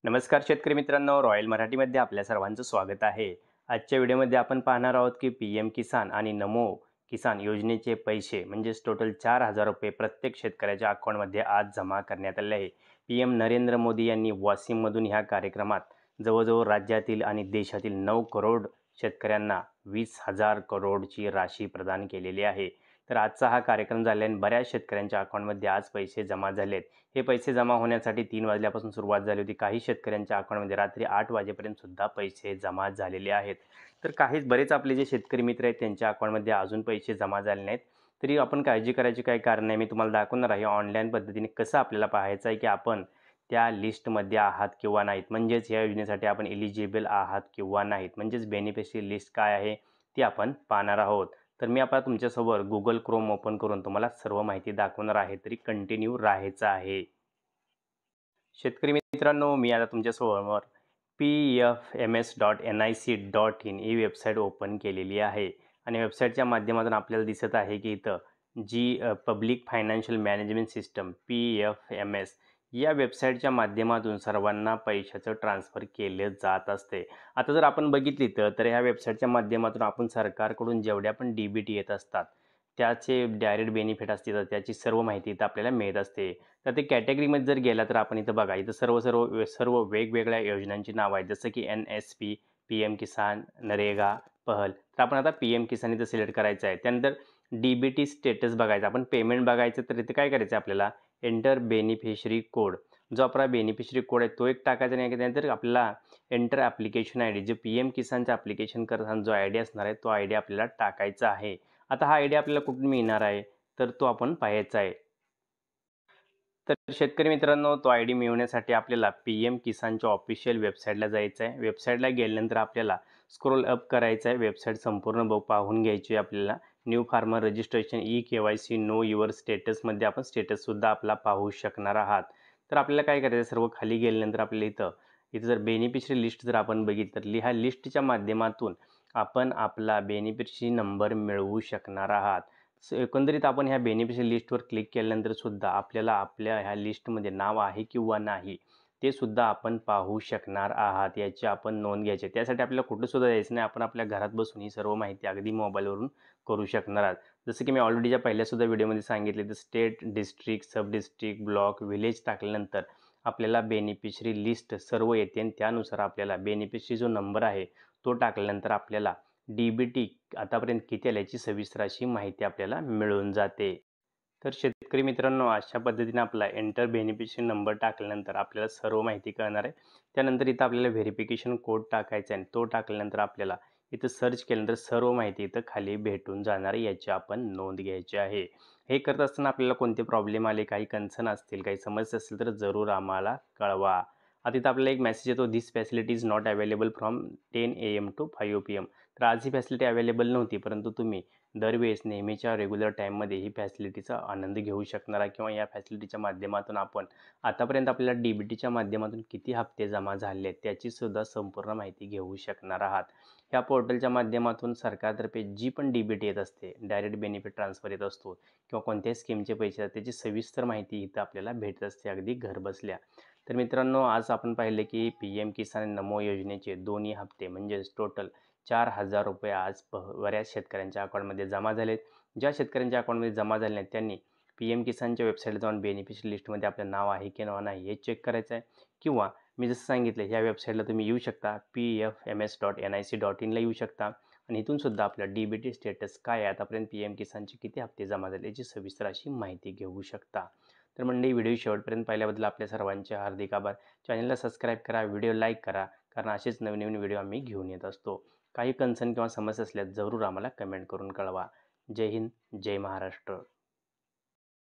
नमस्कार शेतकरी मित्रांनो, रॉयल मराठीमध्ये आपल्या सर्वांचं स्वागत आहे. आजच्या व्हिडिओमध्ये आपण पाहणार आहोत की पी-एम किसान आणि नमो किसान योजनेचे पैसे म्हणजेच टोटल 4,000 रुपये प्रत्येक शेतकऱ्याच्या अकाउंटमध्ये आज जमा करण्यात आले आहे. पी-एम नरेंद्र मोदी यांनी वाशिममधून ह्या कार्यक्रमात जवळजवळ राज्यातील आणि देशातील 9 करोड शेतकऱ्यांना 20,000 करोडची राशी प्रदान केलेली आहे. तर आजचा हा कार्यक्रम झाल्याने बऱ्याच शेतकऱ्यांच्या अकाउंटमध्ये आज पैसे जमा झालेत. हे पैसे जमा होण्यासाठी 3 वाजल्यापासून सुरुवात झाली होती. काही शेतकऱ्यांच्या अकाउंटमध्ये रात्री 8 वाजेपर्यंत सुद्धा पैसे जमा झालेले आहेत. तर बरेच आपले जे शेतकरी मित्र आहेत त्यांच्या अकाउंटमध्ये अजून पैसे जमा झाले नाहीत. तरी आपण काळजी करायची काही कारण नाही. मी तुम्हाला दाखवणार आहे ऑनलाईन पद्धतीने कसं आपल्याला पाहायचं आहे की आपण त्या लिस्टमध्ये आहात किंवा नाहीत. म्हणजेच या योजनेसाठी आपण एलिजिबल आहात किंवा नाहीत. म्हणजेच बेनिफिशरी लिस्ट काय आहे ती आपण पाहणार आहोत. तर मी आता तुमच्यासोबत गुगल क्रोम ओपन करून तुम्हाला सर्व माहिती दाखवणार आहे. तरी कंटिन्यू राहायचं आहे. शेतकरी मित्रांनो, मी आता तुमच्यासमोर pfms.nic.in ही वेबसाईट ओपन केलेली आहे आणि वेबसाईटच्या माध्यमातून आपल्याला दिसत आहे की इथं जी public financial management system PFMS या वेबसाईटच्या माध्यमातून सर्वांना पैशाचं ट्रान्सफर केले जात असते. आता जर आपण बघितली तर ह्या वेबसाईटच्या माध्यमातून आपण सरकारकडून जेवढ्या पण DBT येत असतात त्याचे डायरेक्ट बेनिफिट असते तर त्याची सर्व माहिती इथं आपल्याला मिळत असते. तर ते कॅटेगरीमध्ये जर गेला तर आपण इथं बघा, इथं सर्व वेगवेगळ्या योजनांची नावं आहेत. जसं की NSP, PM किसान, नरेगा, पहल. तर आपण आता PM किसान इथं सिलेक्ट करायचं आहे. त्यानंतर DBT स्टेटस बघायचं, आपण पेमेंट बघायचं. तर इथं काय करायचं आपल्याला, एंटर बेनिफिशरी कोड, जो आपला बेनिफिशरी कोड आहे तो एक टाकायचा. नाही त्यानंतर आपल्याला एंटर ॲप्लिकेशन ID, जो PM किसानचं ॲप्लिकेशन करताना जो ID असणार आहे तो ID आपल्याला टाकायचा आहे. आता हा ID आपल्याला कुठून मिळणार आहे तर तो आपण पाहायचा आहे. तर शेतकरी मित्रांनो, तो ID मिळवण्यासाठी आपल्याला PM किसानच्या ऑफिशियल वेबसाईटला जायचं आहे. वेबसाईटला गेल्यानंतर आपल्याला स्क्रोल अप करायचं आहे. वेबसाईट संपूर्ण पाहून घ्यायची आहे आपल्याला. New farmer registration, KYC, know your स्टेटसमध्ये आपण स्टेटससुद्धा आपला पाहू शकणार आहात. तर आपल्याला काय करायचं, सर्व खाली गेल्यानंतर आपल्याला इथं जर बेनिफिशरी लिस्ट जर आपण बघितली तर ह्या लिस्टच्या माध्यमातून आपण आपला बेनिफिशरी नंबर मिळवू शकणार आहात. एकंदरीत आपण ह्या बेनिफिशरी लिस्टवर क्लिक केल्यानंतर सुद्धा आपल्याला आपल्या ह्या लिस्टमध्ये नाव आहे किंवा नाही ते सुद्धा आपण पाहू शकणार आहात. याची आपण नोंद घ्यायची. त्यासाठी आपल्याला कुठं सुद्धा जायचं नाही. आपण आपल्या घरात बसून ही सर्व माहिती अगदी मोबाईलवरून करू शकणार आहात. जसं की मी ऑलरेडीच्या पहिल्यासुद्धा व्हिडिओमध्ये सांगितले, तर स्टेट, डिस्ट्रिक्ट, सब डिस्ट्रिक्ट, ब्लॉक, विलेज टाकल्यानंतर आपल्याला बेनिफिशरी लिस्ट सर्व येते आणि त्यानुसार आपल्याला बेनिफिशरी जो नंबर आहे तो टाकल्यानंतर आपल्याला DBT आतापर्यंत किती आल्याची सविस्तर अशी माहिती आपल्याला मिळून जाते. तर शेतकरी मित्रांनो, अशा पद्धतीने आपला एंटर बेनिफिशरी नंबर टाकल्यानंतर आपल्याला सर्व माहिती कळणार आहे. त्यानंतर इथं आपल्याला व्हेरिफिकेशन कोड टाकायचा आहे आणि तो टाकल्यानंतर आपल्याला इथं सर्च केल्यानंतर सर्व माहिती इथं खाली भेटून जाणार आहे. याची आपण नोंद घ्यायची आहे. हे करत असताना आपल्याला कोणते प्रॉब्लेम आले, काही कन्सर्न असतील, काही समस्या असतील तर जरूर आम्हाला कळवा. आता इथं आपल्याला एक मेसेज येतो, this facility is not available from 10 AM to 5 PM. तर आज ही फॅसिलिटी अवेलेबल नव्हती, परंतु तुम्ही दरवेळेस नेहमीच्या रेग्युलर टाईममध्ये ही फॅसिलिटीचा आनंद घेऊ शकणार आहे किंवा या फॅसिलिटीच्या माध्यमातून आपण आतापर्यंत आपल्याला DBTच्या माध्यमातून किती हप्ते जमा झाले आहेत त्याचीसुद्धा संपूर्ण माहिती घेऊ शकणार आहात. या पोर्टलच्या माध्यमातून सरकारतर्फे जी पण DBT येत असते, डायरेक्ट बेनिफिट ट्रान्सफर येत असतो किंवा कोणत्याही स्कीमचे पैसे आहेत त्याची सविस्तर माहिती इथं आपल्याला भेटत असते अगदी घरबसल्या. तर मित्रांनो, आज आपण पाहिले की PM किसान आणि नमो योजनेचे दोन्ही हप्ते म्हणजेच टोटल 4,000 रुपये आज बऱ्याच शेतकऱ्यांच्या अकाउंटमध्ये जमा झालेत. ज्या शेतकऱ्यांच्या अकाउंटमध्ये जमा झाले नाहीत त्यांनी PM किसानच्या वेबसाईटला जाऊन बेनिफिशरी लिस्टमध्ये आपलं नाव आहे की नाही हे चेक करायचं आहे. किंवा मी जसं सांगितलं ह्या वेबसाईटला तुम्ही येऊ शकता, pfms.nic.in ला येऊ शकता आणि इथून सुद्धा आपलं DBT स्टेटस काय आहे, आतापर्यंत PM किसानचे किती हप्ते जमा झाले याची सविस्तर अशी माहिती घेऊ शकता. तर मंडळी, व्हिडिओ शेवटपर्यंत पाहिल्याबद्दल आपल्या सर्वांचे हार्दिक आभार. चॅनलला सबस्क्राईब करा, व्हिडिओ लाईक करा, कारण असेच नवीन नवीन व्हिडिओ आम्ही घेऊन येत असतो. काही कन्सर्न किंवा समस्या असल्यास जरूर आम्हाला कमेंट करून कळवा. जय हिंद, जय महाराष्ट्र.